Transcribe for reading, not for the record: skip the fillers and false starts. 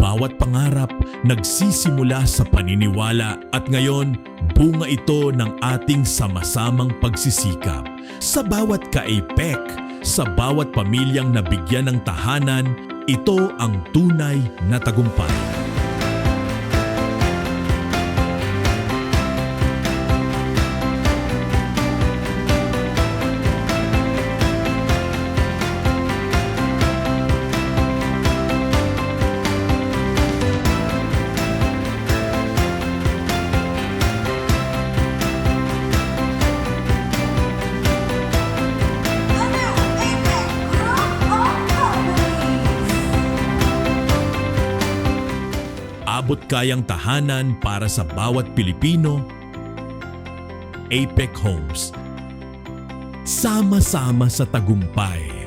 bawat pangarap nagsisimula sa paniniwala at ngayon bunga ito ng ating sama-samang pagsisikap. Sa bawat kaipek, sa bawat pamilyang nabigyan ng tahanan, ito ang tunay na tagumpay. Abot kayang tahanan para sa bawat Pilipino. APEC Homes. Sama-sama sa tagumpay.